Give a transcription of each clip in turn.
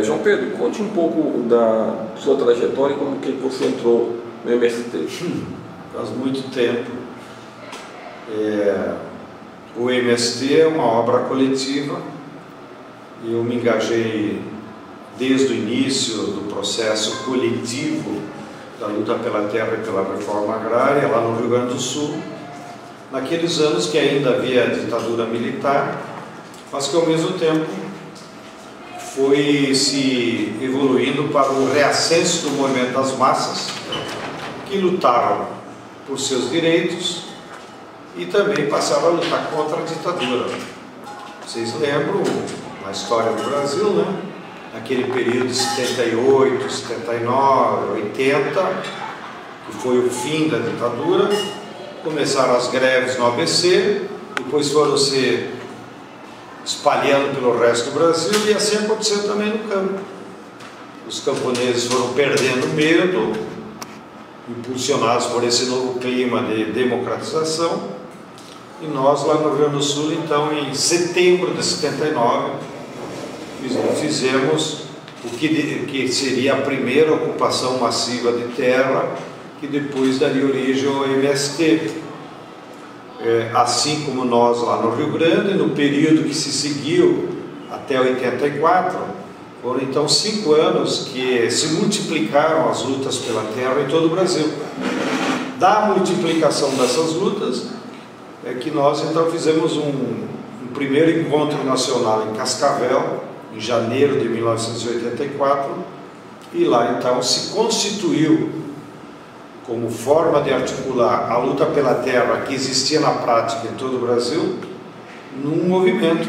João Pedro, conte um pouco da sua trajetória e como que você entrou no MST. Faz muito tempo. O MST é uma obra coletiva e eu me engajei desde o início do processo coletivo da luta pela terra e pela reforma agrária, lá no Rio Grande do Sul, naqueles anos que ainda havia ditadura militar, mas que ao mesmo tempo foi se evoluindo para o reascenso do movimento das massas, que lutaram por seus direitos e também passaram a lutar contra a ditadura. Vocês lembram a história do Brasil, né? Naquele período de 78, 79, 80, que foi o fim da ditadura, começaram as greves no ABC, depois foram se espalhando pelo resto do Brasil, e assim aconteceu também no campo. Os camponeses foram perdendo medo, impulsionados por esse novo clima de democratização, e nós lá no Rio Grande do Sul, então, em setembro de 79, fizemos o que seria a primeira ocupação massiva de terra, que depois daria origem ao MST. Assim como nós lá no Rio Grande, no período que se seguiu até 84, foram então 5 anos que se multiplicaram as lutas pela terra em todo o Brasil. Da multiplicação dessas lutas é que nós então fizemos um primeiro encontro nacional em Cascavel, em janeiro de 1984, e lá então se constituiu, como forma de articular a luta pela terra que existia na prática em todo o Brasil, num movimento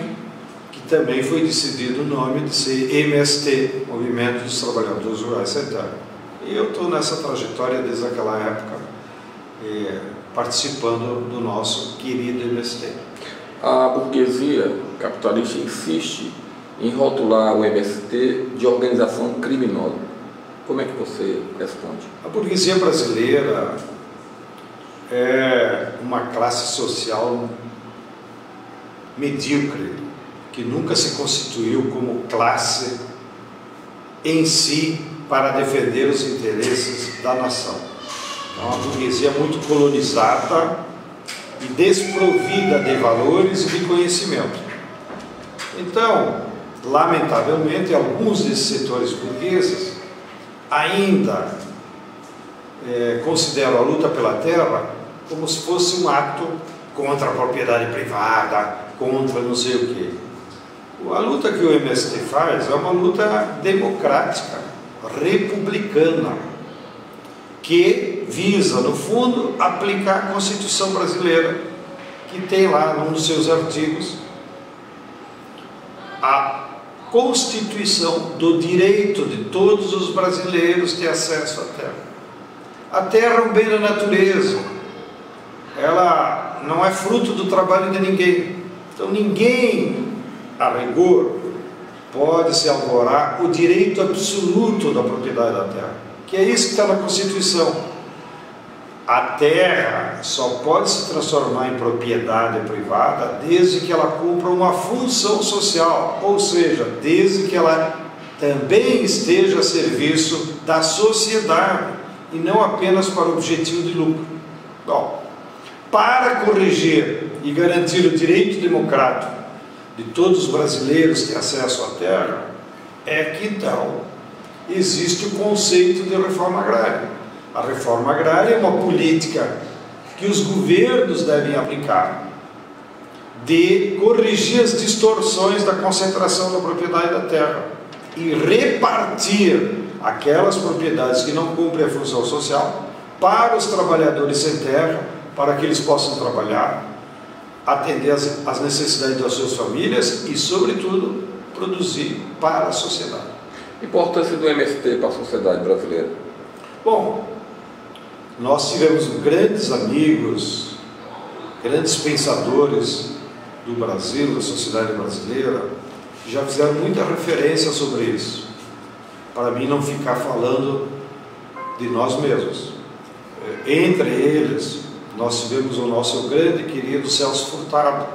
que também foi decidido o nome de ser MST, Movimento dos Trabalhadores Rurais Sem Terra. E eu estou nessa trajetória desde aquela época, participando do nosso querido MST. A burguesia capitalista insiste em rotular o MST de organização criminosa. Como é que você responde? A burguesia brasileira é uma classe social medíocre, que nunca se constituiu como classe em si para defender os interesses da nação. É uma burguesia muito colonizada e desprovida de valores e de conhecimento. Então, lamentavelmente, alguns desses setores burgueses ainda consideram a luta pela terra como se fosse um ato contra a propriedade privada, contra não sei o quê. A luta que o MST faz é uma luta democrática, republicana, que visa, no fundo, aplicar a Constituição brasileira, que tem lá, num dos seus artigos, a Constituição do direito de todos os brasileiros ter acesso à terra. A terra é um bem da natureza, ela não é fruto do trabalho de ninguém. Então ninguém, a rigor, pode se alvorar o direito absoluto da propriedade da terra, que é isso que está na Constituição. A terra só pode se transformar em propriedade privada desde que ela cumpra uma função social, ou seja, desde que ela também esteja a serviço da sociedade e não apenas para o objetivo de lucro. Bom, para corrigir e garantir o direito democrático de todos os brasileiros ter acesso à terra, é que então existe o conceito de reforma agrária. A reforma agrária é uma política que os governos devem aplicar, de corrigir as distorções da concentração da propriedade da terra e repartir aquelas propriedades que não cumprem a função social para os trabalhadores sem terra, para que eles possam trabalhar, atender às necessidades das suas famílias e, sobretudo, produzir para a sociedade. Importância do MST para a sociedade brasileira? Bom, nós tivemos grandes amigos, grandes pensadores do Brasil, da sociedade brasileira, que já fizeram muita referência sobre isso, para mim não ficar falando de nós mesmos. Entre eles, nós tivemos o nosso grande e querido Celso Furtado,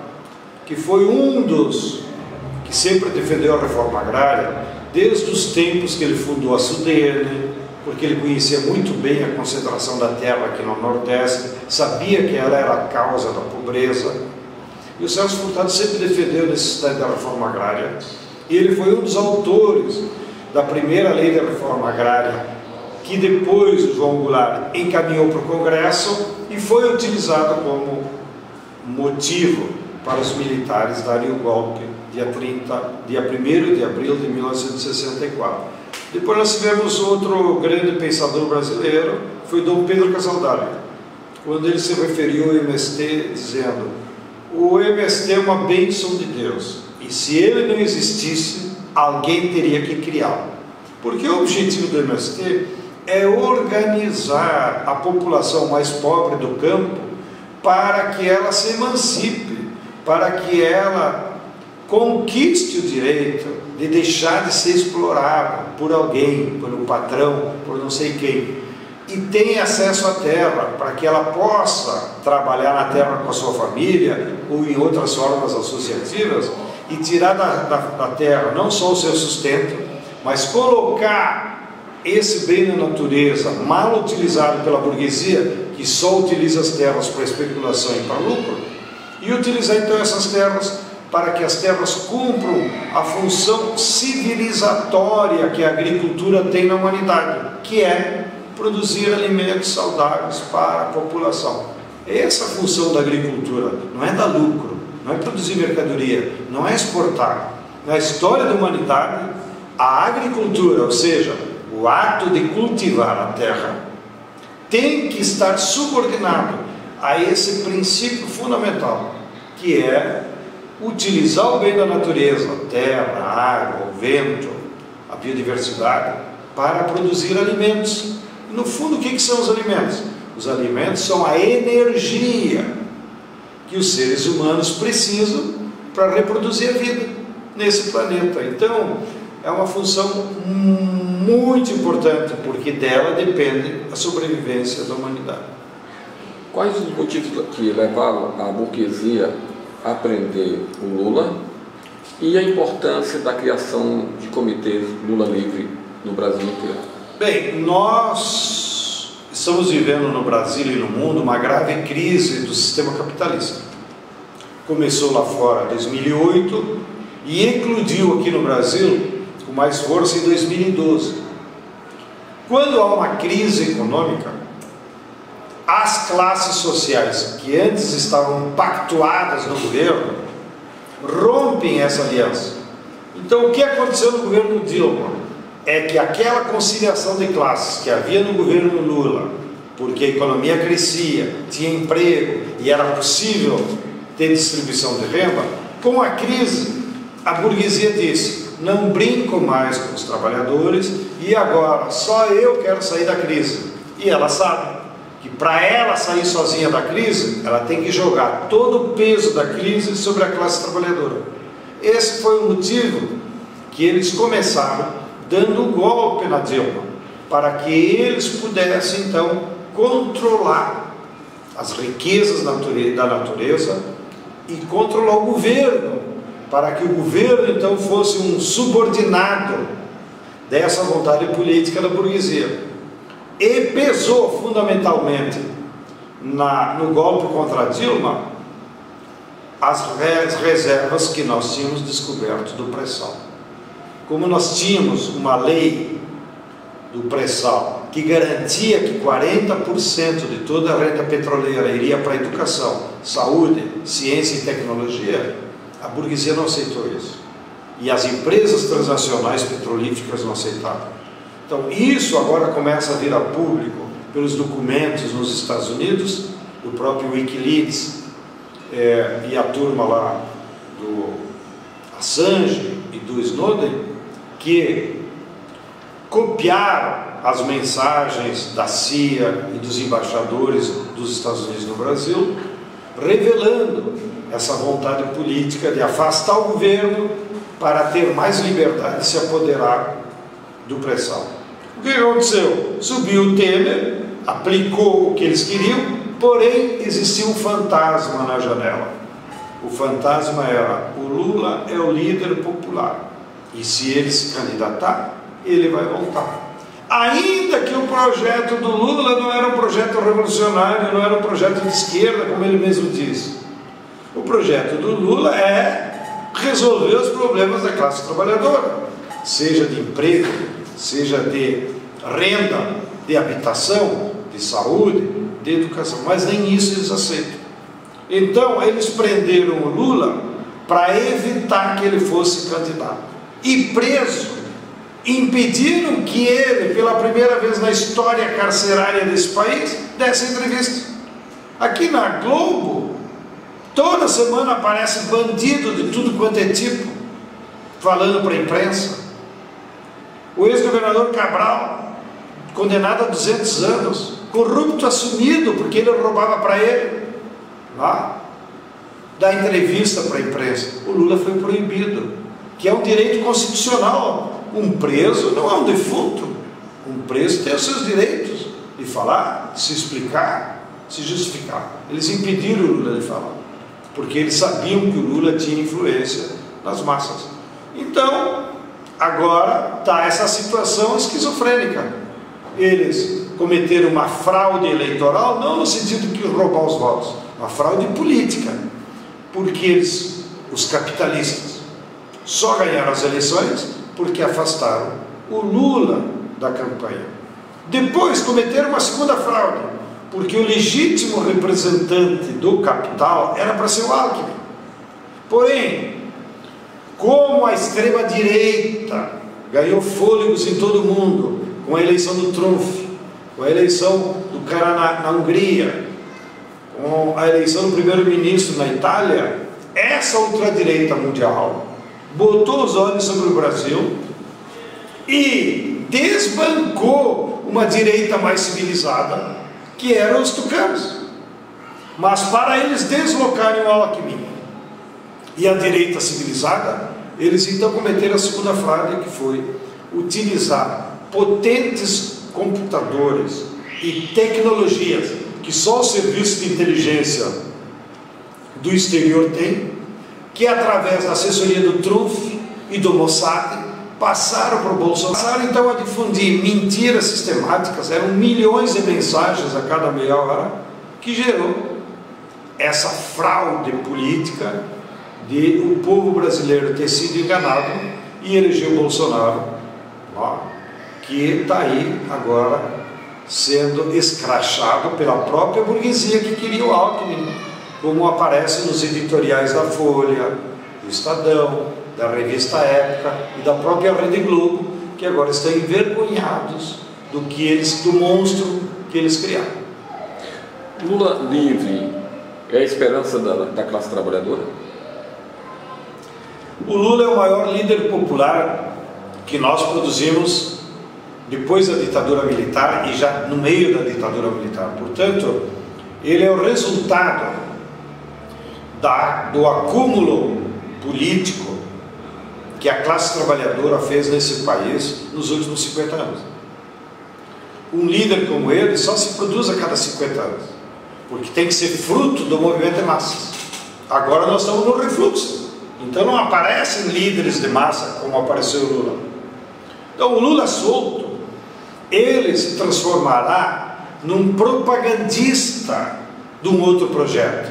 que foi um dos que sempre defendeu a reforma agrária, desde os tempos que ele fundou a Sudene, porque ele conhecia muito bem a concentração da terra aqui no Nordeste, sabia que ela era a causa da pobreza. E o Celso Furtado sempre defendeu a necessidade da reforma agrária, e ele foi um dos autores da primeira lei da reforma agrária, que depois o João Goulart encaminhou para o Congresso e foi utilizado como motivo para os militares darem o golpe dia 1º de abril de 1964. Depois nós tivemos outro grande pensador brasileiro, foi Dom Pedro Casaldáliga, quando ele se referiu ao MST dizendo: o MST é uma bênção de Deus, e se ele não existisse, alguém teria que criá-lo. Porque o objetivo do MST é organizar a população mais pobre do campo para que ela se emancipe, para que ela conquiste o direito de deixar de ser explorada por alguém, por um patrão, por não sei quem, e tenha acesso à terra, para que ela possa trabalhar na terra com a sua família, ou em outras formas associativas, e tirar da terra não só o seu sustento, mas colocar esse bem na natureza, mal utilizado pela burguesia, que só utiliza as terras para especulação e para lucro, e utilizar então essas terras para que as terras cumpram a função civilizatória que a agricultura tem na humanidade, que é produzir alimentos saudáveis para a população. Essa é a função da agricultura, não é dar lucro, não é produzir mercadoria, não é exportar. Na história da humanidade, a agricultura, ou seja, o ato de cultivar a terra, tem que estar subordinado a esse princípio fundamental, que é utilizar o bem da natureza, a terra, a água, o vento, a biodiversidade, para produzir alimentos. E no fundo, o que são os alimentos? Os alimentos são a energia que os seres humanos precisam para reproduzir a vida nesse planeta. Então, é uma função muito importante, porque dela depende a sobrevivência da humanidade. Quais os motivos que levaram a burguesia a prender o Lula e a importância da criação de comitês Lula Livre no Brasil inteiro? Bem, nós estamos vivendo no Brasil e no mundo uma grave crise do sistema capitalista. Começou lá fora em 2008 e eclodiu aqui no Brasil com mais força em 2012. Quando há uma crise econômica, as classes sociais que antes estavam pactuadas no governo rompem essa aliança. Então, o que aconteceu no governo Dilma é que aquela conciliação de classes que havia no governo Lula, porque a economia crescia, tinha emprego e era possível ter distribuição de renda, com a crise, a burguesia disse: não brinco mais com os trabalhadores e agora só eu quero sair da crise. E ela sabe que para ela sair sozinha da crise, ela tem que jogar todo o peso da crise sobre a classe trabalhadora. Esse foi o motivo que eles começaram dando um golpe na Dilma, para que eles pudessem então controlar as riquezas da natureza e controlar o governo, para que o governo então fosse um subordinado dessa vontade política da burguesia. E pesou fundamentalmente no golpe contra a Dilma as reservas que nós tínhamos descoberto do pré-sal. Como nós tínhamos uma lei do pré-sal que garantia que 40% de toda a renda petroleira iria para a educação, saúde, ciência e tecnologia, a burguesia não aceitou isso. E as empresas transnacionais petrolíferas não aceitaram. Então, isso agora começa a vir a público pelos documentos nos Estados Unidos, do próprio Wikileaks e a turma lá do Assange e do Snowden, que copiaram as mensagens da CIA e dos embaixadores dos Estados Unidos no Brasil, revelando essa vontade política de afastar o governo para ter mais liberdade de se apoderar do pré-sal. O que aconteceu? Subiu o Temer, aplicou o que eles queriam, porém existia um fantasma na janela. O fantasma era: o Lula é o líder popular. E se ele se candidatar, ele vai voltar. Ainda que o projeto do Lula não era um projeto revolucionário, não era um projeto de esquerda, como ele mesmo disse. O projeto do Lula é resolver os problemas da classe trabalhadora, seja de emprego, seja de renda, de habitação, de saúde, de educação, mas nem isso eles aceitam. Então eles prenderam o Lula para evitar que ele fosse candidato. E preso, impediram que ele, pela primeira vez na história carcerária desse país, desse entrevista. Aqui na Globo, toda semana aparece bandido de tudo quanto é tipo, falando para a imprensa. O ex-governador Cabral, condenado a 200 anos, corrupto assumido, porque ele roubava para ele, lá, dá entrevista para a imprensa. O Lula foi proibido, que é um direito constitucional. Um preso não é um defunto. Um preso tem os seus direitos de falar, de se explicar, de se justificar. Eles impediram o Lula de falar, porque eles sabiam que o Lula tinha influência nas massas. Então, agora está essa situação esquizofrênica. Eles cometeram uma fraude eleitoral, não no sentido de roubar os votos, uma fraude política, porque eles, os capitalistas, só ganharam as eleições porque afastaram o Lula da campanha. Depois cometeram uma segunda fraude, porque o legítimo representante do capital era para ser o Alckmin. Porém, como a extrema-direita ganhou fôlegos em todo o mundo, com a eleição do Trump, com a eleição do cara na Hungria, com a eleição do primeiro-ministro na Itália, essa ultradireita mundial botou os olhos sobre o Brasil e desbancou uma direita mais civilizada, que eram os tucanos. Mas para eles deslocarem o Alckmin e a direita civilizada, eles então cometeram a segunda fraude, que foi utilizar potentes computadores e tecnologias que só o serviço de inteligência do exterior tem, que através da assessoria do Trump e do Mossad passaram para o Bolsonaro, passaram então a difundir mentiras sistemáticas. Eram milhões de mensagens a cada meia hora, que gerou essa fraude política de o povo brasileiro ter sido enganado e eleger o Bolsonaro, que está aí agora sendo escrachado pela própria burguesia que queria o Alckmin, como aparece nos editoriais da Folha, do Estadão, da revista Época e da própria Rede Globo, que agora estão envergonhados do monstro que eles criaram. Lula livre é a esperança da classe trabalhadora? O Lula é o maior líder popular que nós produzimos depois da ditadura militar e já no meio da ditadura militar. Portanto, ele é o resultado do acúmulo político que a classe trabalhadora fez nesse país nos últimos 50 anos. Um líder como ele só se produz a cada 50 anos, porque tem que ser fruto do movimento de massas. Agora nós estamos no refluxo, então não aparecem líderes de massa como apareceu o Lula. Então o Lula solto, ele se transformará num propagandista de um outro projeto,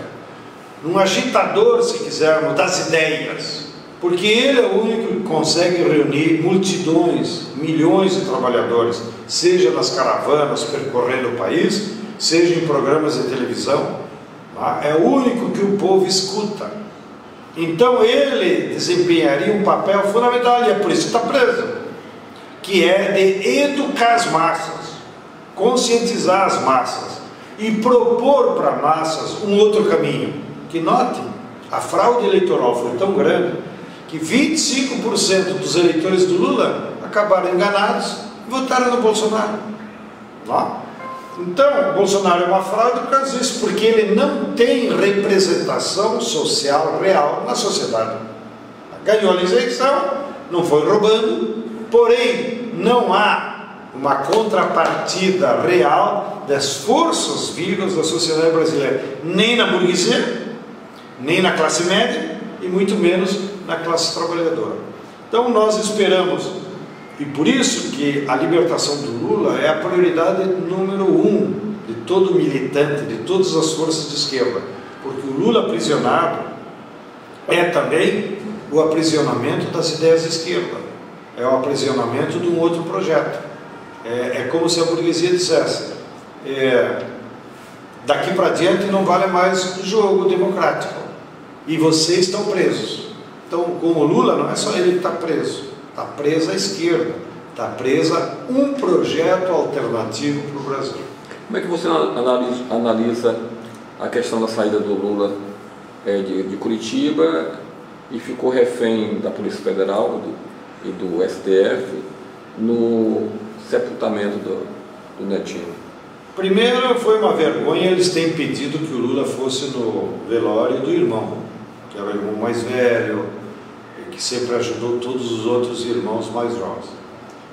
num agitador, se quisermos, das ideias, porque ele é o único que consegue reunir multidões, milhões de trabalhadores, seja nas caravanas percorrendo o país, seja em programas de televisão, é o único que o povo escuta. Então ele desempenharia um papel fundamental, e é por isso que está preso, que é de educar as massas, conscientizar as massas e propor para massas um outro caminho. Que note, a fraude eleitoral foi tão grande que 25% dos eleitores do Lula acabaram enganados e votaram no Bolsonaro. Então, o Bolsonaro é uma fraude por causa disso, porque ele não tem representação social real na sociedade. Ganhou a eleição, não foi roubando, porém não há uma contrapartida real das forças vivas da sociedade brasileira, nem na burguesia, nem na classe média e muito menos na classe trabalhadora. Então nós esperamos, e por isso que a libertação do Lula é a prioridade número 1 de todo militante, de todas as forças de esquerda, porque o Lula aprisionado é também o aprisionamento das ideias de esquerda, é o aprisionamento de um outro projeto. É como se a burguesia dissesse, daqui para diante não vale mais o jogo democrático, e vocês estão presos. Então, com o Lula, não é só ele que está preso, está presa a esquerda, está presa um projeto alternativo para o Brasil. Como é que você analisa a questão da saída do Lula de Curitiba e ficou refém da Polícia Federal e do STF no sepultamento do Netinho? Primeiro, foi uma vergonha eles terem pedido que o Lula fosse no velório do irmão, que era o irmão mais velho, e que sempre ajudou todos os outros irmãos mais jovens.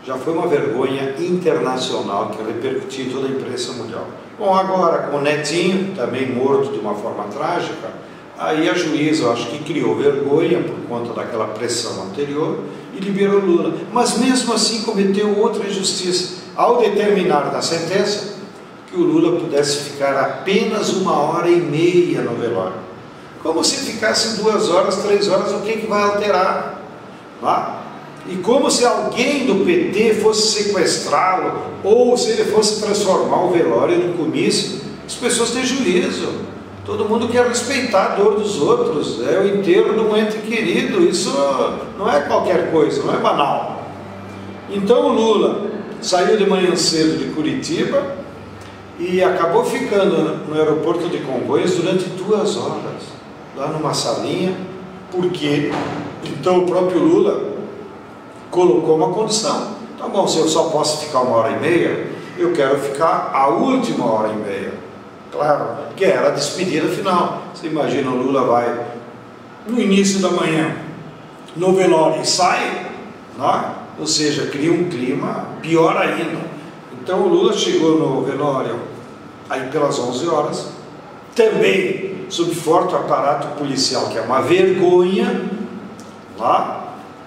Já foi uma vergonha internacional que repercutiu em toda a imprensa mundial. Bom, agora com o Netinho, também morto de uma forma trágica, aí a juíza, eu acho que criou vergonha por conta daquela pressão anterior e liberou Lula. Mas mesmo assim cometeu outra injustiça, ao determinar na sentença que o Lula pudesse ficar apenas 1h30 no velório. Como se ficasse 2 horas, 3 horas, o que vai alterar? E como se alguém do PT fosse sequestrá-lo, ou se ele fosse transformar o velório no comício. As pessoas têm juízo, todo mundo quer respeitar a dor dos outros, é o enterro de um ente querido, isso não é qualquer coisa, não é banal. Então o Lula saiu de manhã cedo de Curitiba e acabou ficando no aeroporto de Congonhas durante 2 horas, lá numa salinha, porque então o próprio Lula colocou uma condição. Tá bom, se eu só posso ficar 1h30, eu quero ficar a última 1h30. Claro, que era a despedida final. Você imagina, o Lula vai no início da manhã no velório e sai, ou seja, cria um clima pior ainda. Então o Lula chegou no velório aí pelas 11 horas, também sob forte aparato policial, que é uma vergonha.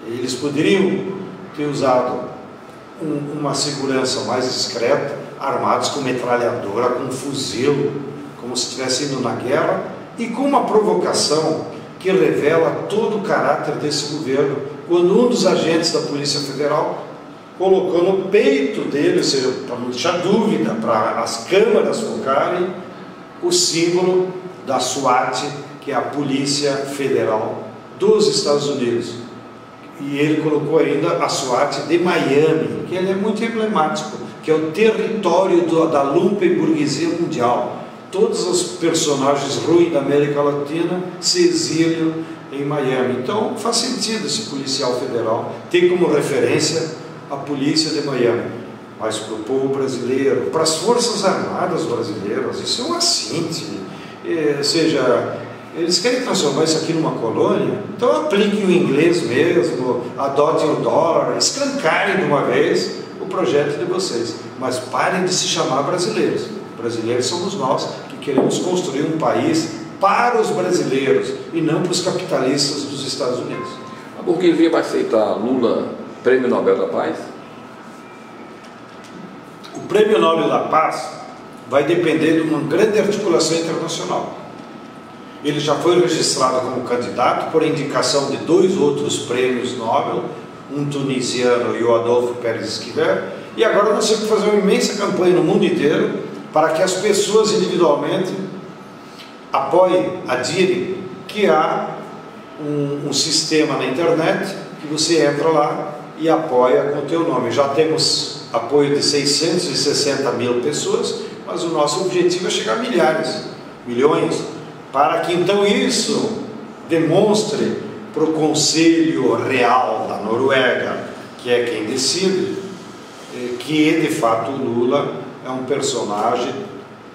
Eles poderiam ter usado uma segurança mais discreta, armados com metralhadora, com fuzil, como se estivesse indo na guerra, e com uma provocação que revela todo o caráter desse governo, quando um dos agentes da Polícia Federal colocou no peito dele, ou seja, para não deixar dúvida, para as câmaras focarem, o símbolo da SWAT, que é a Polícia Federal dos Estados Unidos. E ele colocou ainda a SWAT de Miami, que ele é muito emblemático, que é o território da lumpenburguesia mundial. Todos os personagens ruins da América Latina se exiliam em Miami. Então faz sentido esse policial federal ter como referência a polícia de Miami. Mas para o povo brasileiro, para as forças armadas brasileiras, isso é um assinte. Ou seja, eles querem transformar isso aqui numa colônia, então apliquem o inglês mesmo, adotem o dólar, escancarem de uma vez o projeto de vocês. Mas parem de se chamar brasileiros. Brasileiros somos nós que queremos construir um país para os brasileiros e não para os capitalistas dos Estados Unidos. A burguesia vai aceitar Lula Prêmio Nobel da Paz? O Prêmio Nobel da Paz vai depender de uma grande articulação internacional. Ele já foi registrado como candidato por indicação de 2 outros prêmios Nobel, um tunisiano e o Adolfo Pérez Esquivel, e agora nós temos que fazer uma imensa campanha no mundo inteiro para que as pessoas individualmente apoiem, adirem, que há um sistema na internet que você entra lá e apoia com o teu nome. Já temos apoio de 660 mil pessoas, mas o nosso objetivo é chegar a milhões, para que então isso demonstre para o Conselho Real da Noruega, que é quem decide, que de fato o Lula é um personagem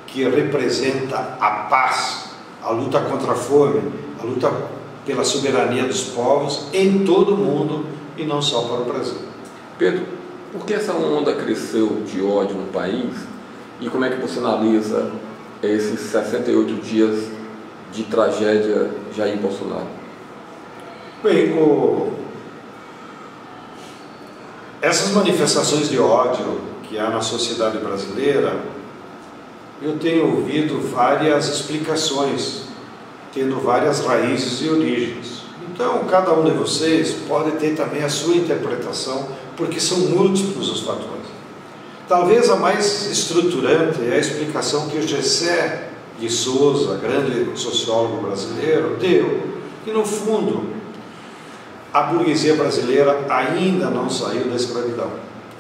que representa a paz, a luta contra a fome, a luta pela soberania dos povos em todo o mundo e não só para o Brasil. Pedro, por que essa onda cresceu de ódio no país e como é que você analisa esses 68 dias de tragédia Jair Bolsonaro? Bem, essas manifestações de ódio que há na sociedade brasileira, eu tenho ouvido várias explicações, tendo várias raízes e origens. Então, cada um de vocês pode ter também a sua interpretação, porque são múltiplos os fatores. Talvez a mais estruturante é a explicação que o Gessé de Souza, grande sociólogo brasileiro, deu, que no fundo a burguesia brasileira ainda não saiu da escravidão.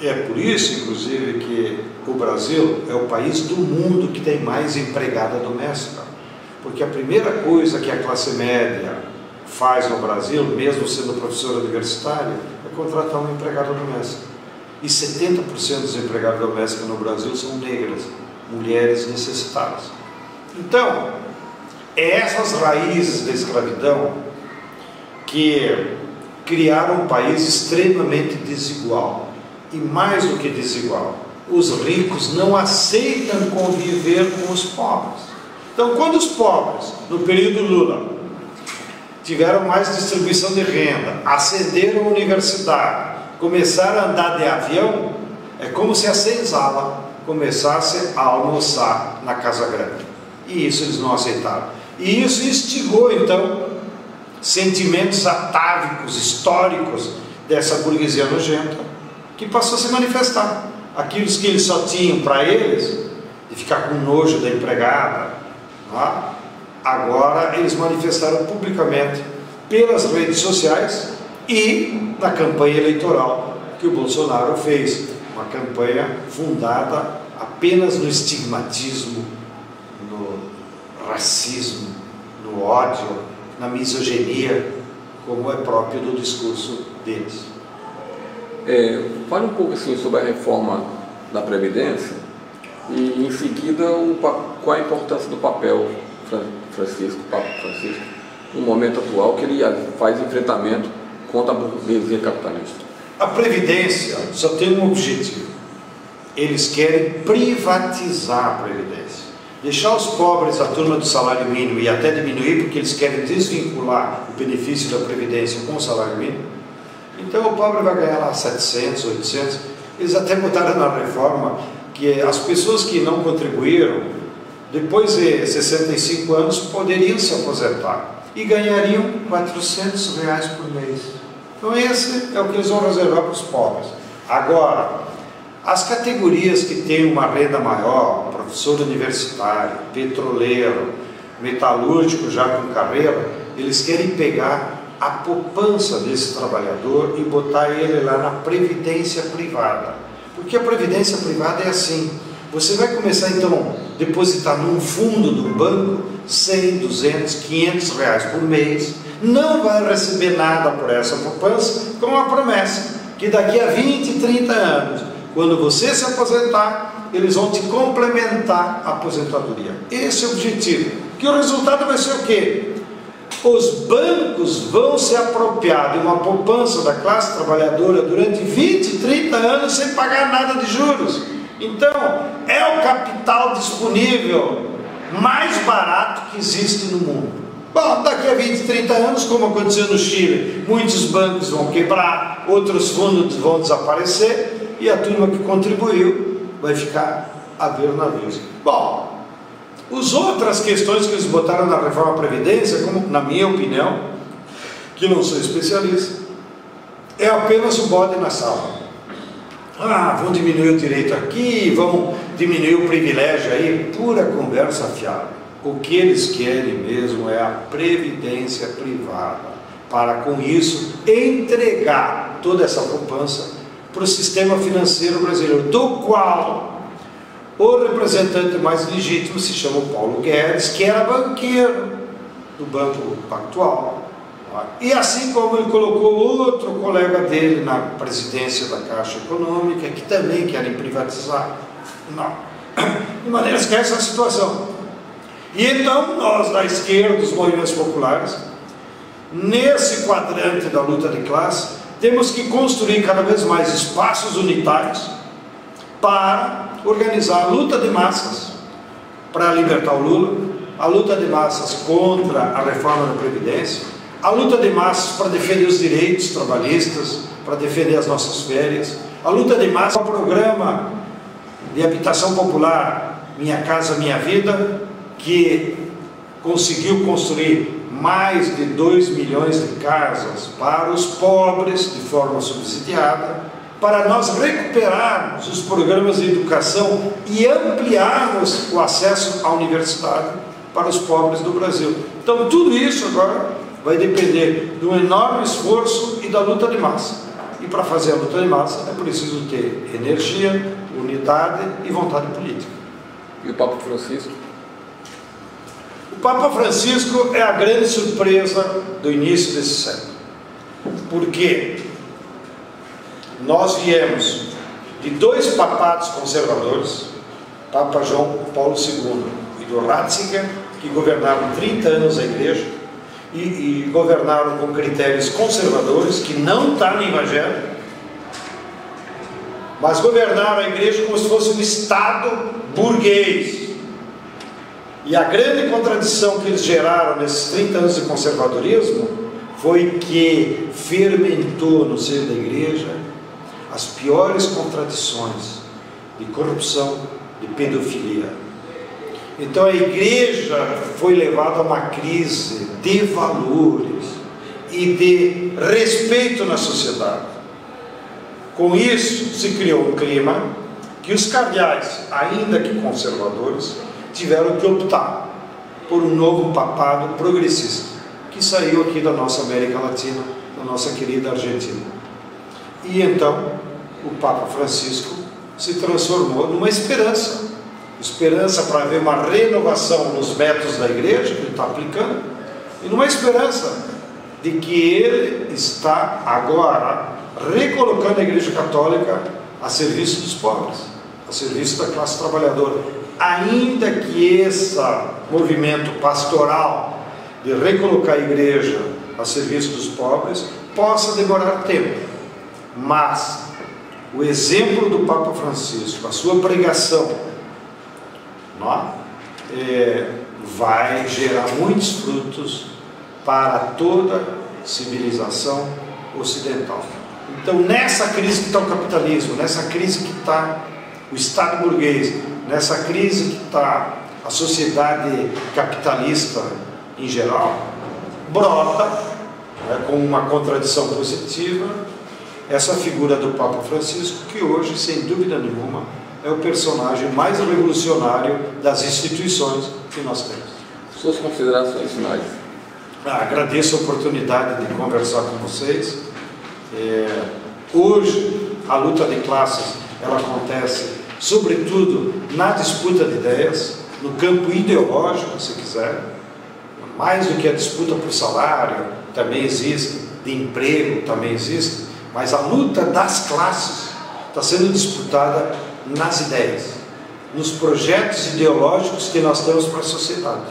É por isso, inclusive, que o Brasil é o país do mundo que tem mais empregada doméstica. Porque a primeira coisa que a classe média faz no Brasil, mesmo sendo professora universitária, é contratar uma empregada doméstica. E 70% dos empregados domésticos no Brasil são negras, mulheres necessitadas. Então, é essas raízes da escravidão que criaram um país extremamente desigual. E mais do que desigual, os ricos não aceitam conviver com os pobres. Então, quando os pobres, no período Lula, tiveram mais distribuição de renda, ascenderam a universidade, começaram a andar de avião, é como se a senzala começasse a almoçar na Casa Grande. E isso eles não aceitaram. E isso instigou, então, sentimentos atávicos, históricos dessa burguesia nojenta, que passou a se manifestar. Aqueles que eles só tinham para eles, de ficar com nojo da empregada, agora eles manifestaram publicamente pelas redes sociais e na campanha eleitoral que o Bolsonaro fez, uma campanha fundada apenas no estigmatismo, no racismo, no ódio, na misoginia, como é próprio do discurso deles. Fale um pouco assim, sobre a reforma da Previdência e, em seguida, qual a importância do papel Papa Francisco, no momento atual, que ele faz enfrentamento contra a burguesia capitalista. A Previdência só tem um objetivo. Eles querem privatizar a Previdência. Deixar os pobres, a turma do salário mínimo, e até diminuir, porque eles querem desvincular o benefício da Previdência com o salário mínimo. Então o pobre vai ganhar lá 700, 800. Eles até botaram na reforma que as pessoas que não contribuíram, depois de 65 anos, poderiam se aposentar e ganhariam R$400 por mês. Então esse é o que eles vão reservar para os pobres. Agora, as categorias que têm uma renda maior, professor universitário, petroleiro, metalúrgico já com carreira, eles querem pegar a poupança desse trabalhador e botar ele lá na previdência privada. Porque a previdência privada é assim: você vai começar então a depositar num fundo do banco 100, 200, 500 reais por mês, não vai receber nada por essa poupança, com a promessa que daqui a 20, 30 anos, quando você se aposentar, eles vão te complementar a aposentadoria. Esse é o objetivo. Que o resultado vai ser o quê? Os bancos vão se apropriar de uma poupança da classe trabalhadora durante 20, 30 anos sem pagar nada de juros. Então, é o capital disponível mais barato que existe no mundo. Bom, daqui a 20, 30 anos, como aconteceu no Chile, muitos bancos vão quebrar, outros fundos vão desaparecer e a turma que contribuiu vai ficar a ver navios. Bom, as outras questões que eles botaram na reforma da Previdência, como, na minha opinião, que não sou especialista, é apenas o bode na sala. Vão diminuir o direito aqui, vão diminuir o privilégio aí, pura conversa fiada. O que eles querem mesmo é a previdência privada, para com isso entregar toda essa poupança para o sistema financeiro brasileiro, do qual o representante mais legítimo se chama Paulo Guedes, que era banqueiro do Banco Pactual. E assim como ele colocou outro colega dele na presidência da Caixa Econômica, que também querem privatizar. Não. De maneira que essa é a situação. E então nós da esquerda, dos movimentos populares, nesse quadrante da luta de classe, temos que construir cada vez mais espaços unitários para organizar a luta de massas para libertar o Lula, a luta de massas contra a reforma da Previdência, a luta de massas para defender os direitos trabalhistas, para defender as nossas férias. A luta de massa, o programa de habitação popular Minha Casa Minha Vida, que conseguiu construir mais de 2 milhões de casas para os pobres de forma subsidiada, para nós recuperarmos os programas de educação e ampliarmos o acesso à universidade para os pobres do Brasil. Então tudo isso agora vai depender de um enorme esforço e da luta de massa. E para fazer a luta de massa é preciso ter energia, unidade e vontade política. E o Papa Francisco? O Papa Francisco é a grande surpresa do início desse século. Porque nós viemos de 2 papados conservadores, Papa João Paulo II e do Ratzinger, que governaram 30 anos a igreja e governaram com critérios conservadores, que não está no Evangelho, mas governaram a igreja como se fosse um Estado burguês. E a grande contradição que eles geraram nesses 30 anos de conservadorismo foi que fermentou no seio da igreja as piores contradições de corrupção, de pedofilia. Então a igreja foi levada a uma crise de valores e de respeito na sociedade. Com isso se criou um clima que os cardeais, ainda que conservadores, tiveram que optar por um novo papado progressista, que saiu aqui da nossa América Latina, da nossa querida Argentina. E então o Papa Francisco se transformou numa esperança para ver uma renovação nos métodos da igreja que ele está aplicando, e numa esperança de que ele está agora recolocando a Igreja Católica a serviço dos pobres, a serviço da classe trabalhadora, ainda que esse movimento pastoral de recolocar a igreja a serviço dos pobres possa demorar tempo, mas o exemplo do Papa Francisco, a sua pregação, vai gerar muitos frutos para toda civilização ocidental. Então, nessa crise que está o capitalismo, nessa crise que está o Estado burguês, nessa crise que está a sociedade capitalista em geral, brota, com uma contradição positiva, essa figura do Papa Francisco, que hoje, sem dúvida nenhuma, é o personagem mais revolucionário das instituições que nós temos. Suas considerações finais. Agradeço a oportunidade de conversar com vocês. Hoje, a luta de classes, ela acontece, sobretudo, na disputa de ideias, no campo ideológico, se quiser, mais do que a disputa por salário, também existe, de emprego, também existe, mas a luta das classes está sendo disputada nas ideias, nos projetos ideológicos que nós temos para a sociedade.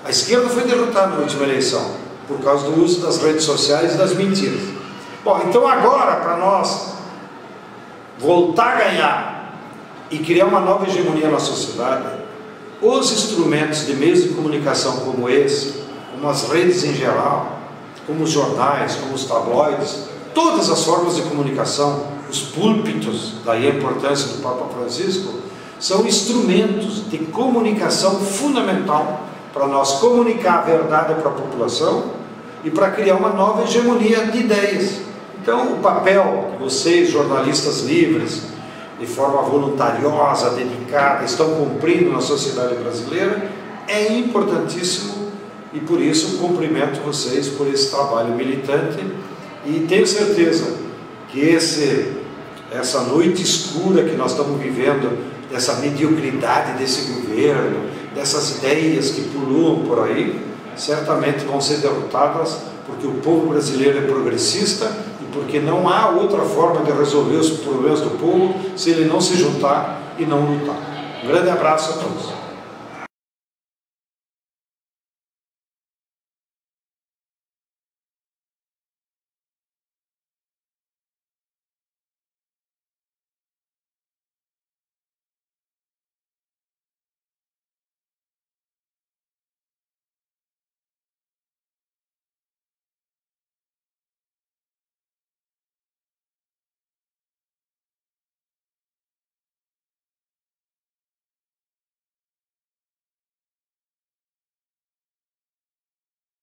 A esquerda foi derrotada na última eleição, por causa do uso das redes sociais e das mentiras. Bom, então agora, para nós voltar a ganhar e criar uma nova hegemonia na sociedade, os instrumentos de meios de comunicação como esse, como as redes em geral, como os jornais, como os tabloides, todas as formas de comunicação, os púlpitos, daí a importância do Papa Francisco, são instrumentos de comunicação fundamental para nós comunicar a verdade para a população e para criar uma nova hegemonia de ideias. Então, o papel que vocês, jornalistas livres, de forma voluntariosa, dedicada, estão cumprindo na sociedade brasileira, é importantíssimo, e por isso cumprimento vocês por esse trabalho militante, e tenho certeza que essa noite escura que nós estamos vivendo, dessa mediocridade desse governo, dessas ideias que pululam por aí, certamente vão ser derrotadas, porque o povo brasileiro é progressista e porque não há outra forma de resolver os problemas do povo se ele não se juntar e não lutar. Um grande abraço a todos.